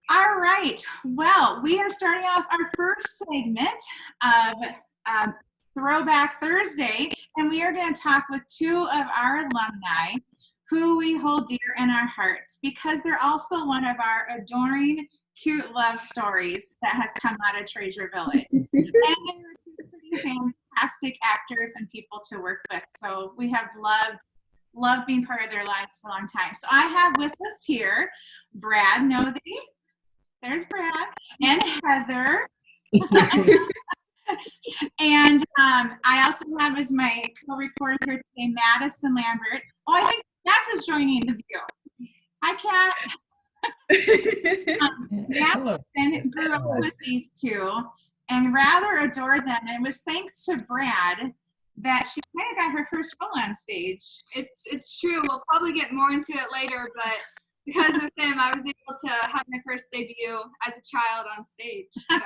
All right. Well, we are starting off our first segment of Throwback Thursday, and we are going to talk with two of our alumni who we hold dear in our hearts because they're also one of our adoring, cute love stories that has come out of Treasure Village. And they were two pretty fantastic actors and people to work with. So we have loved being part of their lives for a long time. So I have with us here Brad Nothy. There's Brad and Heather. And I also have as my co-reporter here today, Madison Lambert. Oh, I think Kat is joining the view. Hi, Kat. Madison grew up with these two and rather adored them. And it was thanks to Brad that she kind of got her first role on stage. It's true. We'll probably get more into it later, but because of him, I was able to have my first debut as a child on stage. So.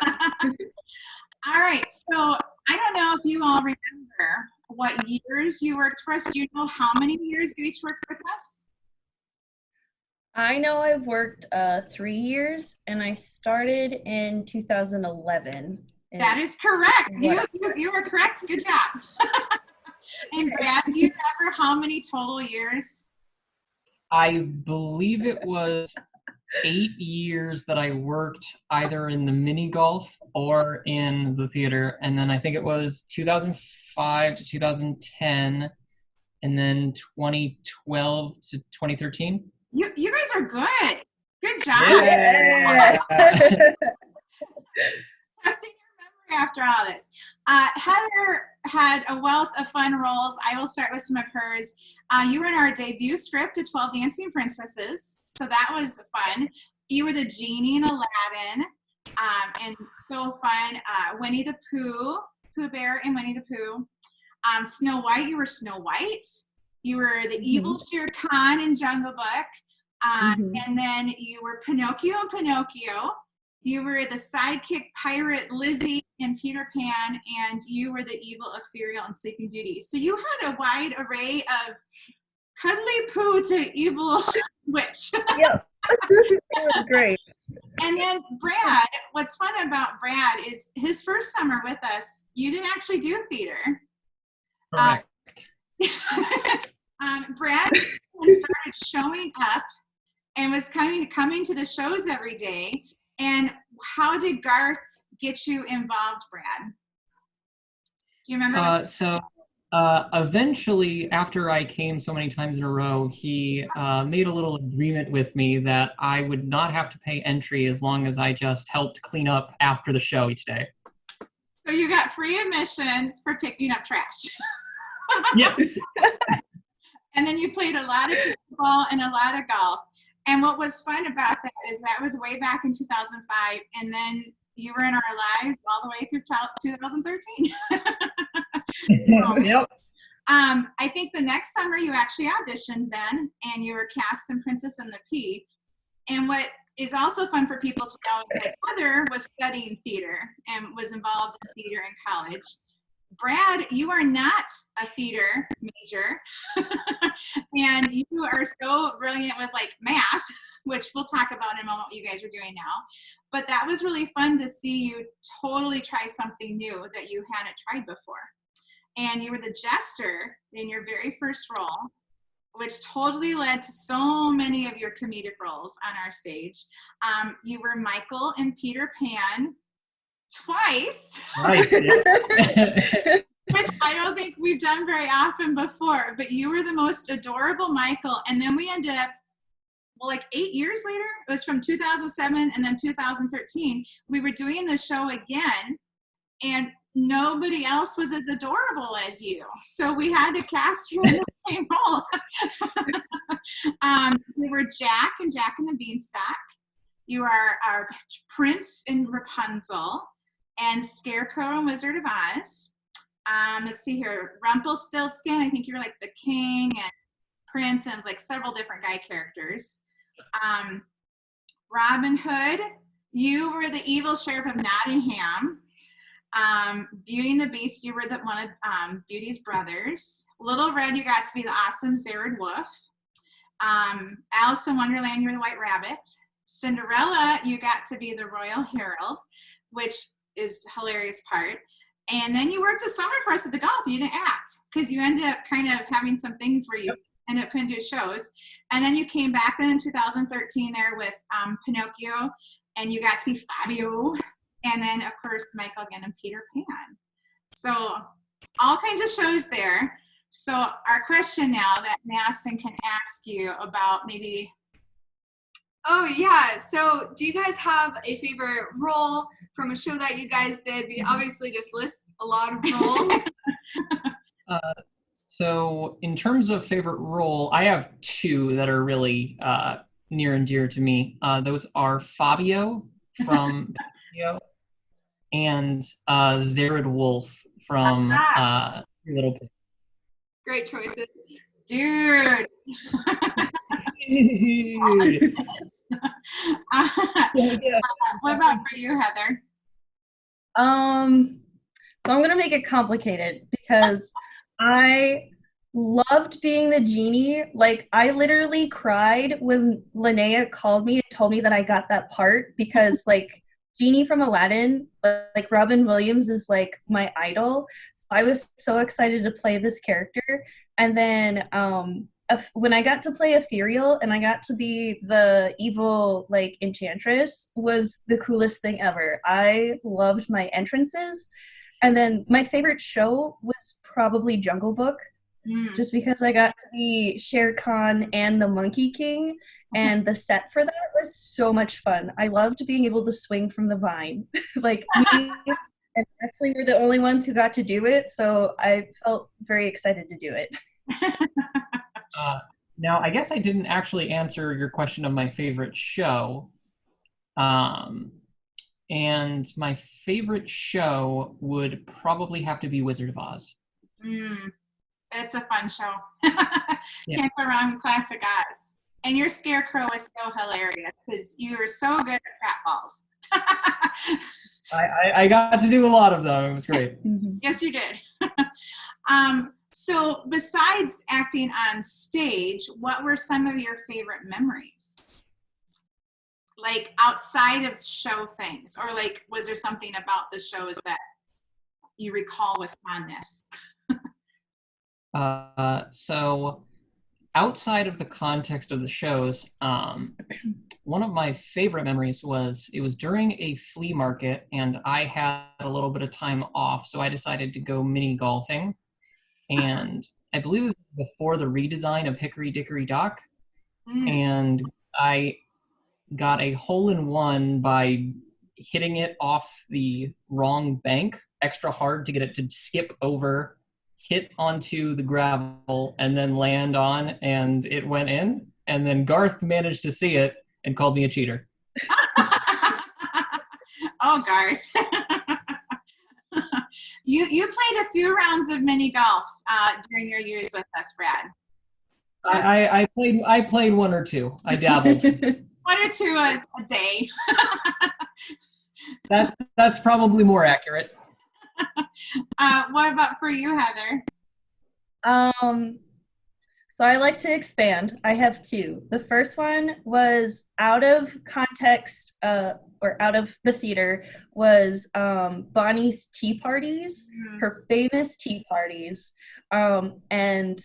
All right, so I don't know if you all remember what years you worked for us. Do you know how many years you each worked with us? I know I've worked 3 years, and I started in 2011. That is correct. You were correct. Good job. And Brad, do you remember how many total years? I believe it was 8 years that I worked either in the mini golf or in the theater. And then I think it was 2005 to 2010 and then 2012 to 2013. You guys are good. Good job. Yeah. Testing your memory after all this. Heather had a wealth of fun roles. I will start with some of hers. You were in our debut script of 12 Dancing Princesses, so that was fun. You were the genie in Aladdin, and so fun. Winnie the Pooh, Pooh Bear and Winnie the Pooh. Snow White, you were Snow White. You were the evil Shere Khan in Jungle Book. And then you were Pinocchio and Pinocchio. You were the sidekick pirate Lizzie in Peter Pan, and you were the evil Ethereal in Sleeping Beauty. So you had a wide array of cuddly Pooh to evil witch. Yep. It was great. And then Brad, what's fun about Brad is his first summer with us, you didn't actually do theater. Correct. Brad started showing up and was coming to the shows every day. And how did Garth get you involved, Brad? Do you remember? Eventually, after I came so many times in a row, he made a little agreement with me that I would not have to pay entry as long as I just helped clean up after the show each day. So you got free admission for picking up trash. Yes. And then you played a lot of football and a lot of golf. And what was fun about that is that was way back in 2005, and then you were in our lives all the way through 2013. Yep. I think the next summer you actually auditioned then, and you were cast in Princess and the Pea. And what is also fun for people to know is that Heather was studying theater and was involved in theater in college. Brad, you are not a theater major, and you are so brilliant with like math, which we'll talk about in a moment what you guys are doing now. But that was really fun to see you totally try something new that you hadn't tried before. And you were the jester in your very first role, which totally led to so many of your comedic roles on our stage. You were Michael in Peter Pan twice. Right. Yeah. Which I don't think we've done very often before, but you were the most adorable Michael. And then we ended up, well, like 8 years later, it was from 2007 and then 2013, we were doing the show again, and nobody else was as adorable as you. So we had to cast you in the same role. You were Jack in Jack and the Beanstalk. You are our Prince in Rapunzel and Scarecrow in Wizard of Oz. Let's see here, Rumpelstiltskin, I think you were like the king, and Prince, and it was like several different guy characters. Robin Hood, you were the evil sheriff of Nottingham. Beauty and the Beast, you were one of Beauty's brothers. Little Red, you got to be the awesome Zared Wolf. Alice in Wonderland, you were the White Rabbit. Cinderella, you got to be the Royal Herald, which is a hilarious part. And then you worked a summer for us at the golf. You didn't act because you ended up kind of having some things where you ended up couldn't do shows. And then you came back then in 2013 there with Pinocchio, and you got to be Fabio. And then, of course, Michael again and Peter Pan. So all kinds of shows there. So our question now that Madison can ask you about maybe. Oh, yeah. So do you guys have a favorite role from a show that you guys did? We obviously just list a lot of roles. So in terms of favorite role, I have two that are really near and dear to me. Those are Fabio from Pinocchio and Zared Wolf from Three Little Pigs. Great choices. Dude. Dude. What about for you, Heather? So I'm gonna make it complicated because I loved being the genie. Like, I literally cried when Linnea called me and told me that I got that part because, like, Genie from Aladdin, like, Robin Williams is, like, my idol. So I was so excited to play this character. And then when I got to play Ethereal and I got to be the evil, like, enchantress was the coolest thing ever. I loved my entrances. And then my favorite show was probably Jungle Book, just because I got to be Shere Khan and the Monkey King, and the set for that was so much fun. I loved being able to swing from the vine. Like, me and Ashley were the only ones who got to do it, so I felt very excited to do it. Now, I guess I didn't actually answer your question of my favorite show. And my favorite show would probably have to be Wizard of Oz. It's a fun show. Can't go wrong with classic Oz. And your scarecrow is so hilarious because you are so good at pratfalls. I got to do a lot of them. It was great. Yes, you did. So besides acting on stage, what were some of your favorite memories? Like outside of show things, or like, was there something about the shows that you recall with fondness? So outside of the context of the shows, one of my favorite memories was it was during a flea market and I had a little bit of time off, so I decided to go mini golfing. And I believe it was before the redesign of Hickory Dickory Dock. And I got a hole-in-one by hitting it off the wrong bank extra hard to get it to skip over, hit onto the gravel, and then land on, and it went in. And then Garth managed to see it and called me a cheater. Oh, Garth. You played a few rounds of mini golf during your years with us, Brad. I played one or two. I dabbled. One or two a day. That's probably more accurate. What about for you, Heather? So I like to expand. I have two. The first one was out of context, or out of the theater, was Bonnie's tea parties, her famous tea parties. And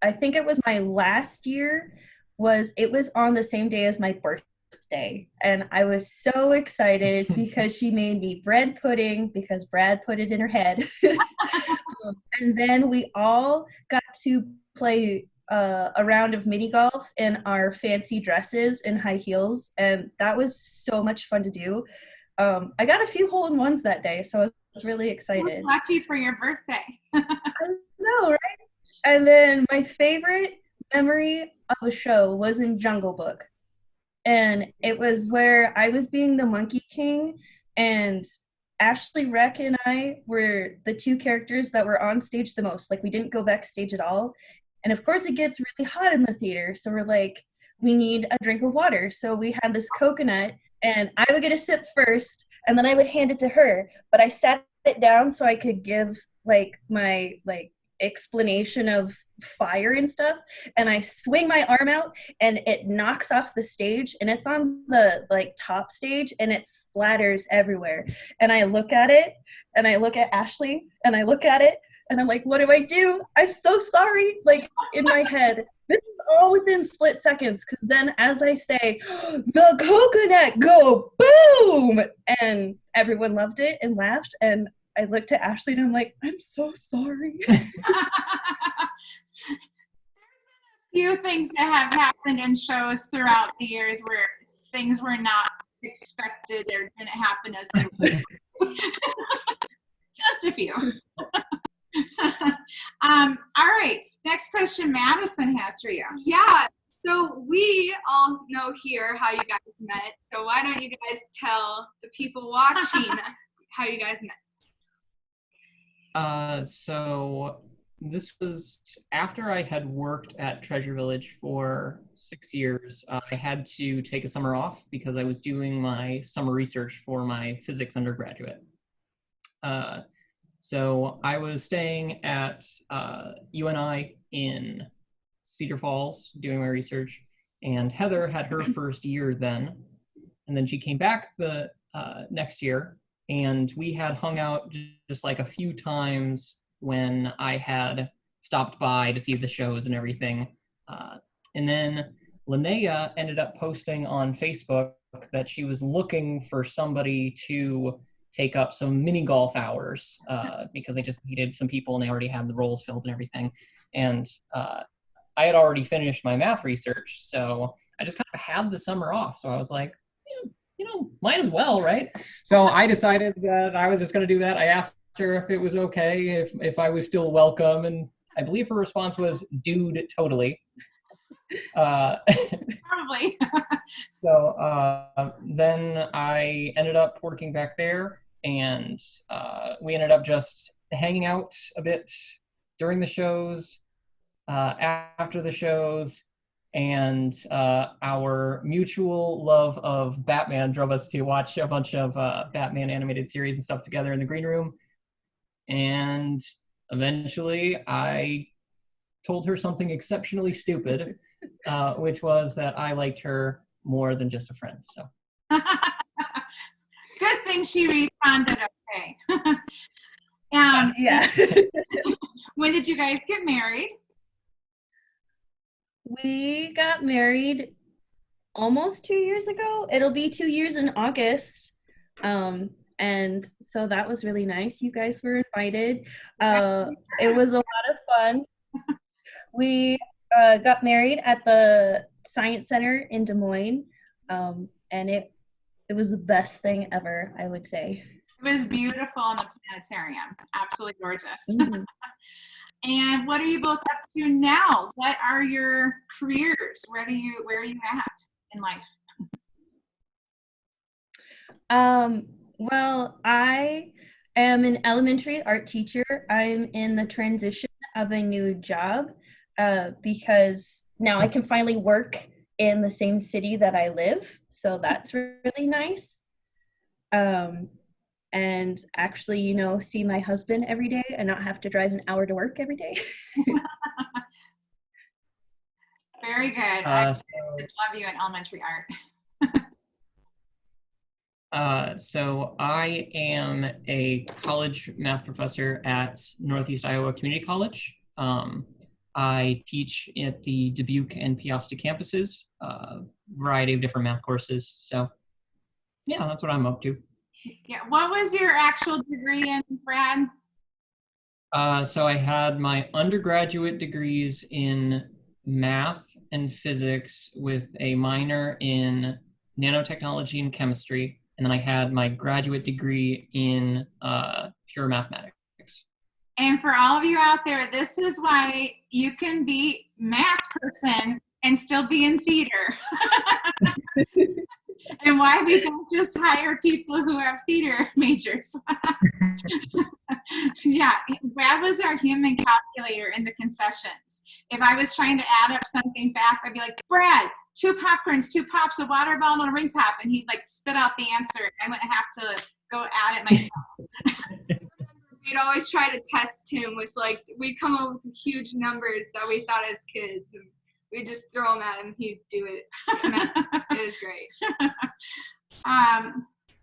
I think it was my last year, it was on the same day as my birthday. And I was so excited because she made me bread pudding because Brad put it in her head. And then we all got to play a round of mini golf in our fancy dresses and high heels, and that was so much fun to do. I got a few hole-in-ones that day, so I was really excited. Lucky for your birthday. I know, right? And then my favorite memory of a show was in Jungle Book, and it was where I was being the Monkey King, and Ashley Reck and I were the two characters that were on stage the most. Like, we didn't go backstage at all. And of course it gets really hot in the theater. So we're like, we need a drink of water. So we had this coconut and I would get a sip first and then I would hand it to her. But I sat it down so I could give like my explanation of fire and stuff, and I swing my arm out and it knocks off the stage, and it's on the like top stage and it splatters everywhere. And I look at it and I look at Ashley and I look at it and I'm like, what do I do? I'm so sorry. Like in my head, this is all within split seconds, because then as I say, the coconut go boom, and everyone loved it and laughed, and I looked at Ashley and I'm like, I'm so sorry. Few things that have happened in shows throughout the years where things were not expected or didn't happen as they were. Just a few. All right, next question Madison has for you. Yeah, so we all know here how you guys met. So why don't you guys tell the people watching how you guys met? So this was after I had worked at Treasure Village for 6 years. I had to take a summer off because I was doing my summer research for my physics undergraduate. So I was staying at UNI in Cedar Falls doing my research, and Heather had her first year then, and then she came back the next year, and we had hung out just like a few times when I had stopped by to see the shows and everything. And then Linnea ended up posting on Facebook that she was looking for somebody to take up some mini golf hours because they just needed some people and they already had the roles filled and everything. And I had already finished my math research, so I just kind of had the summer off. So I was like, might as well, right? So I decided that I was just going to do that. I asked her if it was okay, if I was still welcome, and I believe her response was, dude, totally. Probably. So then I ended up working back there, and we ended up just hanging out a bit during the shows, after the shows, and our mutual love of Batman drove us to watch a bunch of Batman animated series and stuff together in the green room. And eventually I told her something exceptionally stupid, which was that I liked her more than just a friend. So good thing she responded okay. Yeah. When did you guys get married? We got married almost 2 years ago. It'll be 2 years in August. And so that was really nice. You guys were invited. It was a lot of fun. We got married at the Science Center in Des Moines. And it was the best thing ever, I would say. It was beautiful in the planetarium. Absolutely gorgeous. Mm-hmm. And what are you both up to now? What are your careers? Where are you at in life? Well, I am an elementary art teacher. I'm in the transition of a new job because now I can finally work in the same city that I live. So that's really nice. And actually, see my husband every day and not have to drive an hour to work every day. Very good. I just love you in elementary art. So I am a college math professor at Northeast Iowa Community College. I teach at the Dubuque and Piasta campuses, a variety of different math courses. So yeah, that's what I'm up to. Yeah. What was your actual degree in, Brad? So I had my undergraduate degrees in math and physics with a minor in nanotechnology and chemistry. And then I had my graduate degree in pure mathematics. And for all of you out there, this is why you can be math person and still be in theater. And why we don't just hire people who have theater majors. Yeah, Brad was our human calculator in the concessions. If I was trying to add up something fast, I'd be like, Brad, 2 popcorns, 2 pops, a water bottle, and a ring pop. And he'd like spit out the answer. I wouldn't have to go at it myself. we'd always try to test him with like, we'd come up with huge numbers that we thought as kids, and we'd just throw them at him. He'd do it. It was great.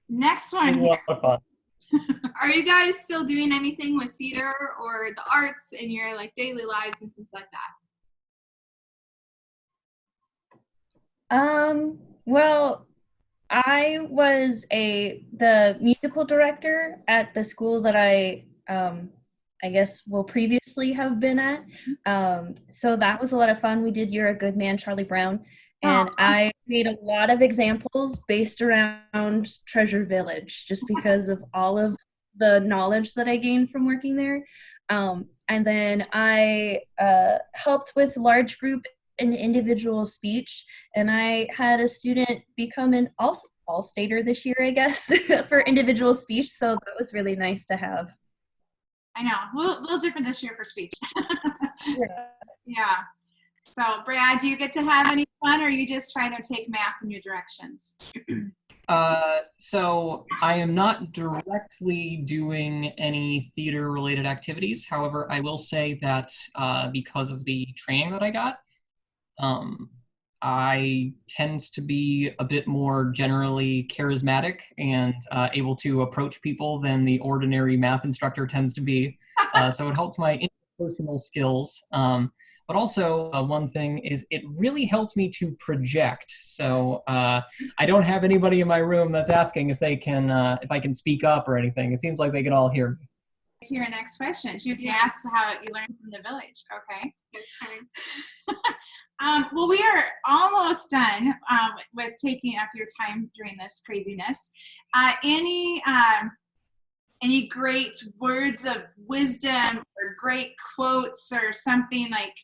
Next It one was a here. lot of fun. Are you guys still doing anything with theater or the arts in your like daily lives and things like that? Well, I was the musical director at the school that I guess will previously have been at. So that was a lot of fun. We did You're a Good Man, Charlie Brown, and I made a lot of examples based around Treasure Village, just because of all of the knowledge that I gained from working there. And then I helped with large group and individual speech, and I had a student become an all-stater this year, I guess, for individual speech. So that was really nice to have. I know, a little different this year for speech. Yeah. Yeah. So, Brad, do you get to have any fun, or are you just trying to take math in new directions? So I am not directly doing any theater-related activities. However, I will say that because of the training that I got, I tend to be a bit more generally charismatic and able to approach people than the ordinary math instructor tends to be. So it helps my interpersonal skills. But also one thing is it really helped me to project. So I don't have anybody in my room that's asking if I can speak up or anything. It seems like they can all hear me. To your next question. She was asked how you learned from the village. Okay. Well, we are almost done with taking up your time during this craziness. Any great words of wisdom or great quotes or something, like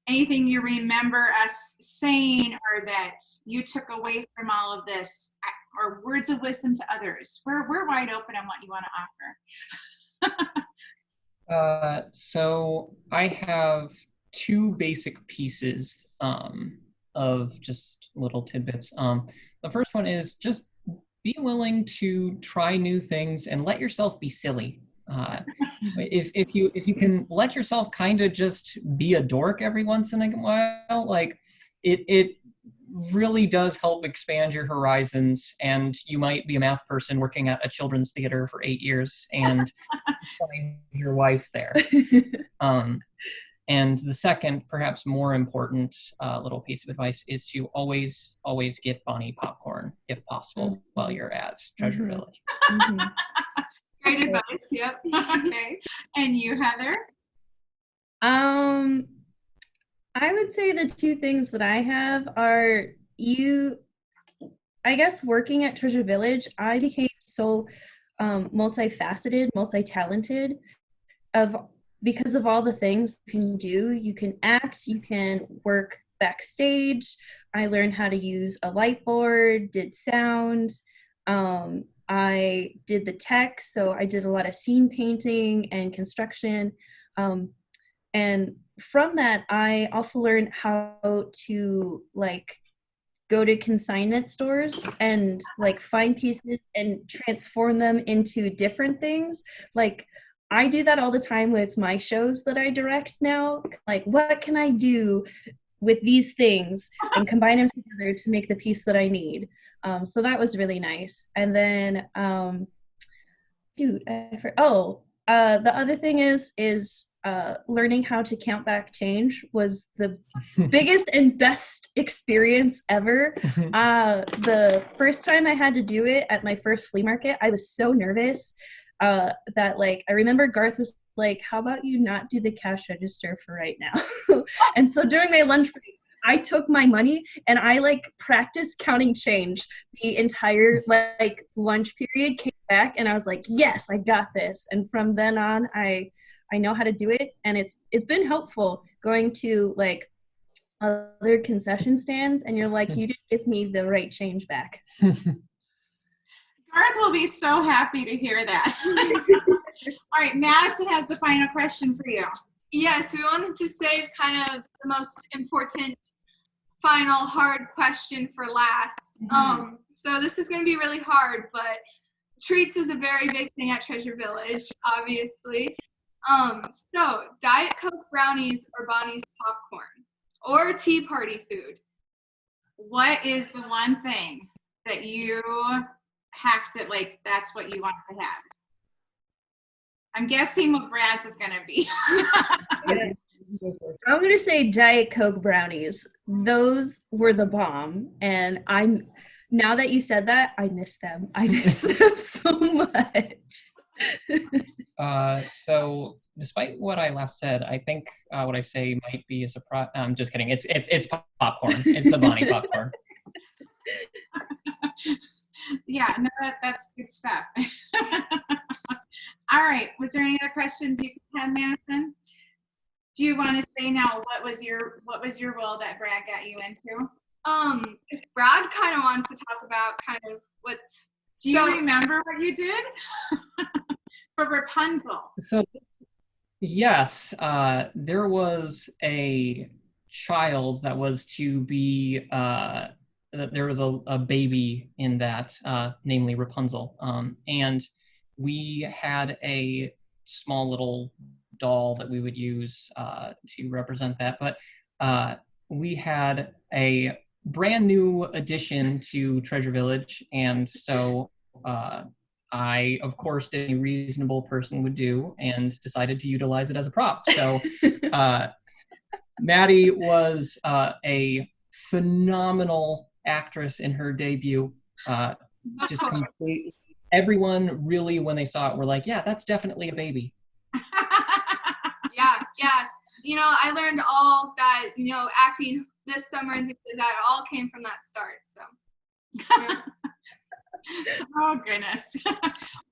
anything you remember us saying or that you took away from all of this, or words of wisdom to others? We're wide open on what you want to offer. So I have two basic pieces of just little tidbits. The first one is just be willing to try new things and let yourself be silly. If you can let yourself kind of just be a dork every once in a while, like it really does help expand your horizons, and you might be a math person working at a children's theater for 8 years and find your wife there. And the second, perhaps more important little piece of advice is to always get Bonnie popcorn if possible while you're at Treasure Village. Great advice. Yep. Okay. And you, Heather? I would say the two things that I have are I guess working at Treasure Village, I became so multifaceted, multi-talented because of all the things you can do. You can act, you can work backstage. I learned how to use a light board, did sound. I did the tech, so I did a lot of scene painting and construction. And from that, I also learned how to like go to consignment stores and like find pieces and transform them into different things. Like I do that all the time with my shows that I direct now. Like, what can I do with these things and combine them together to make the piece that I need? So that was really nice. And then, the other thing is learning how to count back change was the biggest and best experience ever. The first time I had to do it at my first flea market, I was so nervous that like I remember Garth was like, how about you not do the cash register for right now? And so during my lunch break, I took my money and I like practiced counting change the entire like lunch period, came back and I was like, yes, I got this. And from then on, I know how to do it, and it's been helpful going to like other concession stands and you're like, you didn't give me the right change back. Garth will be so happy to hear that. All right, Madison has the final question for you. Yes, we wanted to save kind of the most important final hard question for last. So this is going to be really hard, but treats is a very big thing at Treasure Village, obviously. So Diet Coke brownies or Bonnie's popcorn or tea party food. What is the one thing that you have to, like, that's what you want to have? I'm guessing what Brad's is going to be. I'm going to say Diet Coke brownies. Those were the bomb. And now that you said that, I miss them. I miss them so much. So despite what I last said, I think what I say might be a surprise. I'm just kidding. It's popcorn. It's the Bonnie popcorn. Yeah, no, that's good stuff. All right. Was there any other questions you had, Madison? Do you want to say now what was your role that Brad got you into? Brad kind of wants to talk about kind of what. Do you remember what you did for Rapunzel? So yes, there was a child that was to be. There was a baby in that, namely Rapunzel, and we had a small little doll that we would use to represent that. But we had a brand new addition to Treasure Village, and so I, of course, did a reasonable person would do and decided to utilize it as a prop. So Maddie was a phenomenal actress in her debut. Just complete. Everyone really, when they saw it, were like, "Yeah, that's definitely a baby." Yeah. You know, I learned all that, acting this summer and things like that. It all came from that start. So. Yeah. Oh, goodness.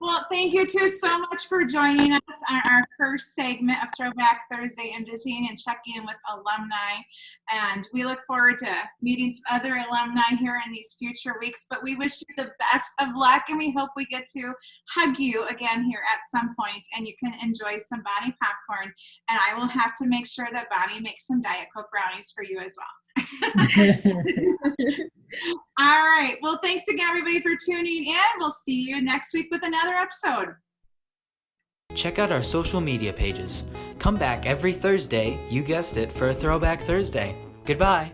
Well, thank you two so much for joining us on our first segment of Throwback Thursday and visiting and checking in with alumni. And we look forward to meeting some other alumni here in these future weeks. But we wish you the best of luck, and we hope we get to hug you again here at some point, and you can enjoy some Bonnie popcorn. And I will have to make sure that Bonnie makes some Diet Coke brownies for you as well. All right. Well, thanks again, everybody, for tuning in. We'll see you next week with another episode. Check out our social media pages. Come back every Thursday, you guessed it, for a Throwback Thursday. Goodbye.